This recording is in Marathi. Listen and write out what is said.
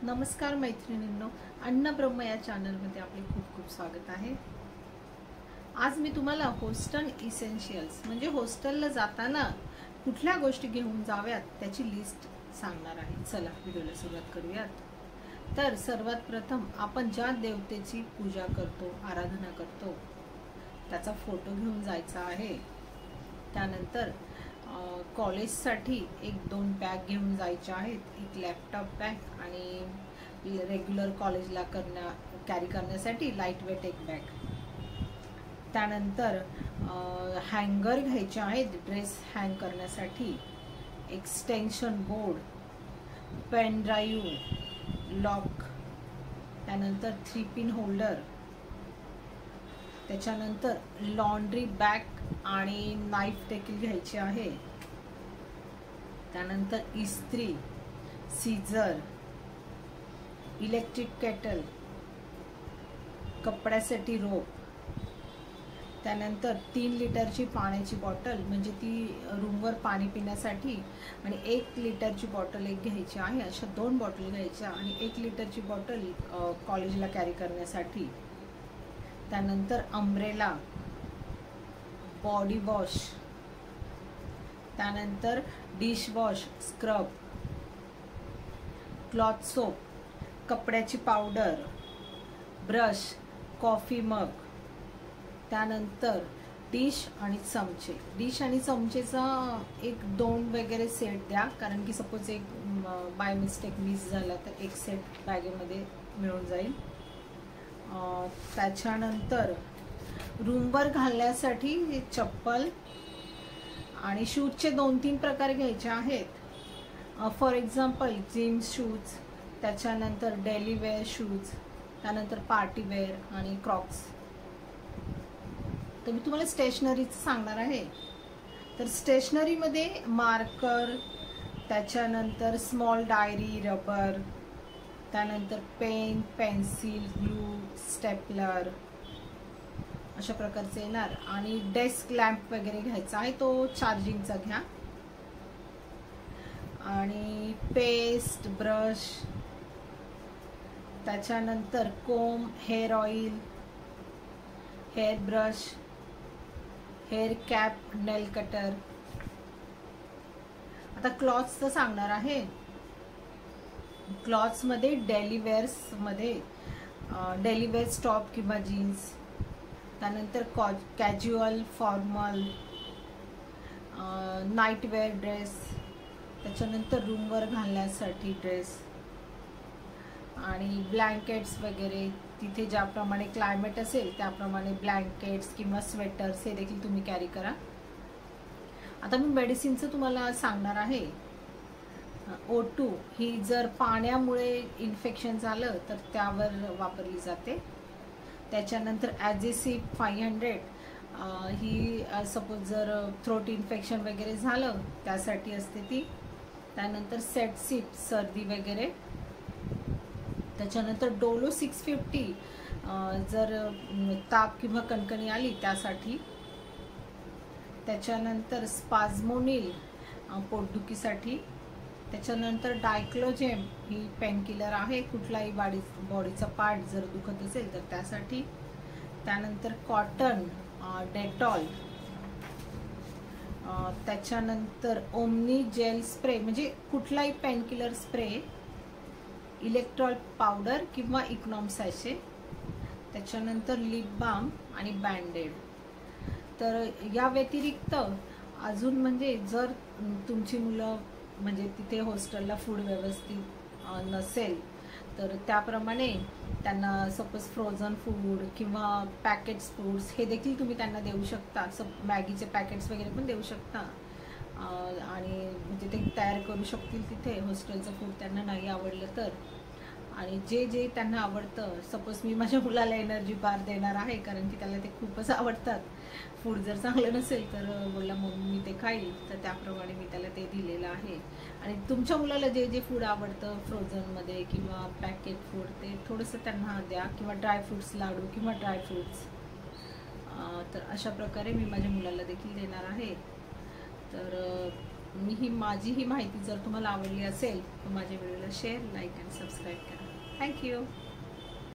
नमस्कार मैत्रिणींनो, अन्नब्रह्म या चॅनलमध्ये आपले खूप खूप स्वागत आहे। आज मी तुम्हाला हॉस्टेल इसेन्शियल्स म्हणजे हॉस्टेलला जाताना कुठल्या गोष्टी घेऊन जाव्यात त्याची लिस्ट सांगणार आहे। चला व्हिडिओला सुरुवात करूयात। तर सर्वात प्रथम आपण ज्या देवतेची पूजा करतो, आराधना करतो त्याचा फोटो घेऊन जायचा आहे। त्यानंतर कॉलेजसाठी 1-2 बॅग घेऊन जायच्या आहेत, एक लॅपटॉप बॅग आणि रेग्युलर कॉलेजला कॅरी करण्यासाठी लाईट वेट एक बॅग। त्यानंतर हँगर घ्यायचे आहेत ड्रेस हँग करण्यासाठी, extension board, pen drive, lock, त्यानंतर 3 पिन होल्डर, त्याच्यानंतर लॉन्ड्री बॅग आणि नाईफ देखील घ्यायची आहे। त्यानंतर इस्त्री, सीझर, इलेक्ट्रिक केटल, कपड्यासाठी रोप, त्यानंतर 3 लिटरची पाण्याची बॉटल म्हणजे ती रूमवर पाणी पिण्यासाठी, आणि 1 लिटरची बॉटल एक घ्यायची आहे। अशा 2 बॉटल घ्यायच्या आणि 1 लिटरची बॉटल कॉलेजला कॅरी करण्यासाठी। त्यानंतर अम्ब्रेला, बॉडी वॉश, त्यानंतर dish wash, scrub, cloth soap, कपड्याची पावडर, ब्रश, कॉफी मग, त्यानंतर डिश आणि चमचे। डिश आणि चमचेचा 1-2 वगैरे सेट द्या, कारण की सपोज एक बाय मिस्टेक मिस झाला तर एक सेट बॅगेमध्ये मिळून जाईल। त्याच्यानंतर रूमवर घालण्यासाठी चप्पल आणि शूजचे 2-3 प्रकार घ्यायचे आहेत। फॉर एक्झाम्पल जीन्स शूज, त्याच्यानंतर डेली वेअर शूज, त्यानंतर पार्टी वेअर आणि क्रॉक्स। तर मी तुम्हाला स्टेशनरीचं सांगणार आहे। तर स्टेशनरीमध्ये मार्कर, त्याच्यानंतर स्मॉल डायरी, रबर, त्यानंतर पेन, पेन्सिल, ग्लू, स्टेपलर अशा प्रकारचे येणार। आणि डेस्क लॅम्प वगैरे घ्यायचा आहे, तो चार्जिंगचा घ्या। आणि पेस्ट, ब्रश, त्याच्यानंतर comb, hair oil, hair brush, hair cap, nail cutter. आता क्लॉथ्सचं सांगणार आहे। क्लॉथ्समध्ये डेली वेअर्समध्ये डेली वेअर टॉप किंवा जीन्स, त्यानंतर casual, formal, night wear dress, त्याच्यानंतर रूमवर घालण्यासाठी ड्रेस आणि ब्लँकेट्स वगैरे। तिथे ज्याप्रमाणे क्लायमेट असेल त्याप्रमाणे ब्लँकेट्स किंवा स्वेटर्स हे देखील तुम्ही कॅरी करा। आता मी मेडिसिनचं तुम्हाला सांगणार आहे। O2 ही जर पाण्यामुळे इन्फेक्शन झालं तर त्यावर वापरली जाते। त्याच्यानंतर ॲजेसिप 500 ही सपोज जर थ्रोट इन्फेक्शन वगैरे झालं त्यासाठी असते ती। त्यानंतर सेटसिप सर्दी वगैरे। त्याच्यानंतर डोलो 650 जर ताप किंवा कणकणी आली त्यासाठी। त्याच्यानंतर स्पाझमोनिल पोटदुखीसाठी। त्याच्यानंतर डायक्लोजेम ही पेनकिलर आहे, कुठलाही बॉडीचा पार्ट जर दुखत असेल तर त्यासाठी। त्यानंतर कॉटन, डेटॉल, त्याच्यानंतर ओमनी जेल स्प्रे म्हणजे कुठलाही पेनकिलर स्प्रे, इलेक्ट्रॉल पावडर किंवा इकनॉम सॅशे, त्याच्यानंतर लिप बाम आणि बँडेड। तर या व्यतिरिक्त अजून म्हणजे जर तुमची मुलं म्हणजे तिथे हॉस्टेलला फूड व्यवस्थित नसेल तर त्याप्रमाणे त्यांना सपोज फ्रोझन फूड किंवा पॅकेट्स फूड्स हे देखील तुम्ही त्यांना देऊ शकता। मॅगीचे पॅकेट्स वगैरे पण देऊ शकता आणि म्हणजे ते तयार करू शकतील तिथे हॉस्टेलचं फूड त्यांना नाही आवडलं तर। आणि जे जे त्यांना आवडतं, सपोज मी माझ्या मुलाला एनर्जी बार देणार आहे कारण की त्याला ते खूपच आवडतात। फूड जर चांगलं नसेल तर बोलला मम्मी मी ते खाईल, तर त्याप्रमाणे मी त्याला ते दिलेलं आहे। आणि तुमच्या मुलाला जे जे फूड आवडतं फ्रोझनमध्ये किंवा पॅकेट फूड ते थोडंसं त्यांना द्या, किंवा ड्रायफ्रूट्स लाडू किंवा ड्रायफ्रूट्स। तर अशा प्रकारे मी माझ्या मुलाला देखील देणार आहे। तर माझी ही माहिती जर तुम्हाला आवडली असेल तर माझ्या व्हिडिओला शेअर, लाईक आणि सबस्क्राईब करा. थँक्यू.